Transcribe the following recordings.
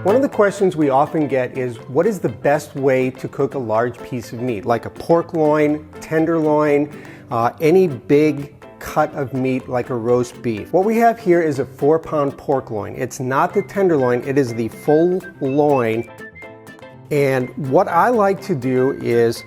One of the questions we often get is, what is the best way to cook a large piece of meat, like a pork loin, tenderloin, any big cut of meat like a roast beef? What we have here is a 4-pound pork loin. It's not the tenderloin, it is the full loin. And what I like to do is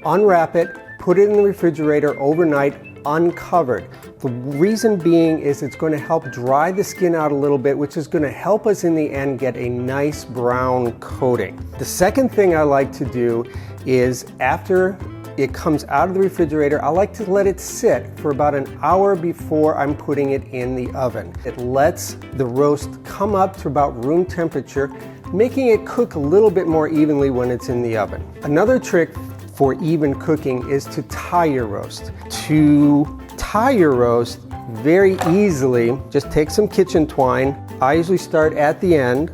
unwrap it, put it in the refrigerator overnight, uncovered. The reason being is it's going to help dry the skin out a little bit, which is going to help us in the end get a nice brown coating. The second thing I like to do is after it comes out of the refrigerator, I like to let it sit for about an hour before I'm putting it in the oven. It lets the roast come up to about room temperature, making it cook a little bit more evenly when it's in the oven. Another trick for even cooking is to tie your roast. To tie your roast very easily, just take some kitchen twine. I usually start at the end.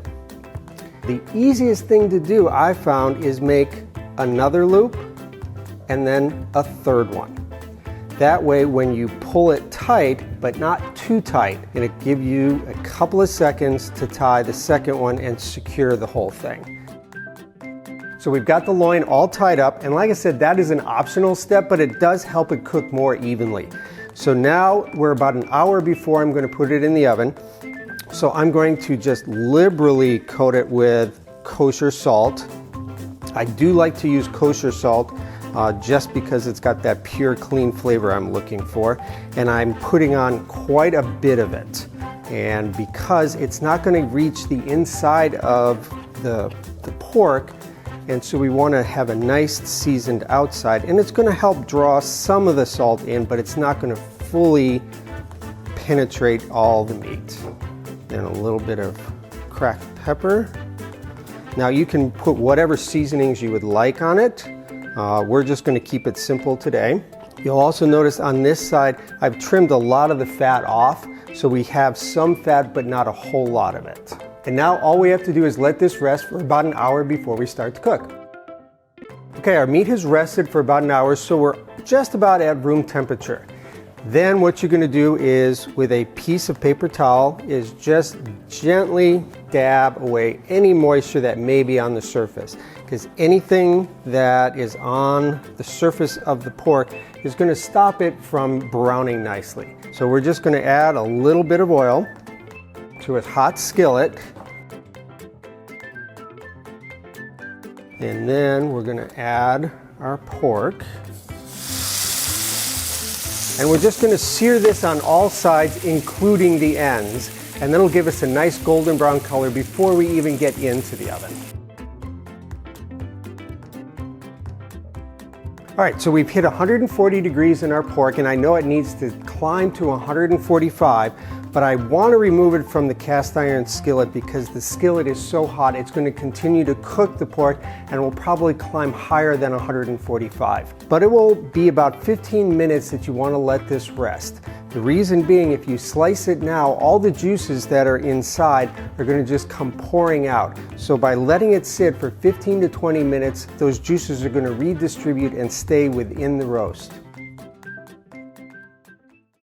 The easiest thing to do, I found, is make another loop and then a third one. That way when you pull it tight, but not too tight, it'll give you a couple of seconds to tie the second one and secure the whole thing. So we've got the loin all tied up, and like I said, that is an optional step, but it does help it cook more evenly. So now we're about an hour before I'm going to put it in the oven. So I'm going to just liberally coat it with kosher salt. I do like to use kosher salt just because it's got that pure, clean flavor I'm looking for. And I'm putting on quite a bit of it. And because it's not going to reach the inside of the pork, and so we want to have a nice seasoned outside, and it's going to help draw some of the salt in, but it's not going to fully penetrate all the meat. And a little bit of cracked pepper. Now you can put whatever seasonings you would like on it. We're just going to keep it simple today. You'll also notice on this side I've trimmed a lot of the fat off, so we have some fat but not a whole lot of it. And now all we have to do is let this rest for about an hour before we start to cook. Okay, our meat has rested for about an hour, so we're just about at room temperature. Then what you're going to do is, with a piece of paper towel, is just gently dab away any moisture that may be on the surface. Because anything that is on the surface of the pork is going to stop it from browning nicely. So we're just going to add a little bit of oil to a hot skillet. And then we're going to add our pork. And we're just going to sear this on all sides, including the ends. And that'll give us a nice golden brown color before we even get into the oven. All right, so we've hit 140 degrees in our pork, and I know it needs to climb to 145, but I want to remove it from the cast iron skillet because the skillet is so hot, it's going to continue to cook the pork and will probably climb higher than 145. But it will be about 15 minutes that you want to let this rest. The reason being, if you slice it now, all the juices that are inside are going to just come pouring out. So by letting it sit for 15 to 20 minutes, those juices are going to redistribute and stay within the roast.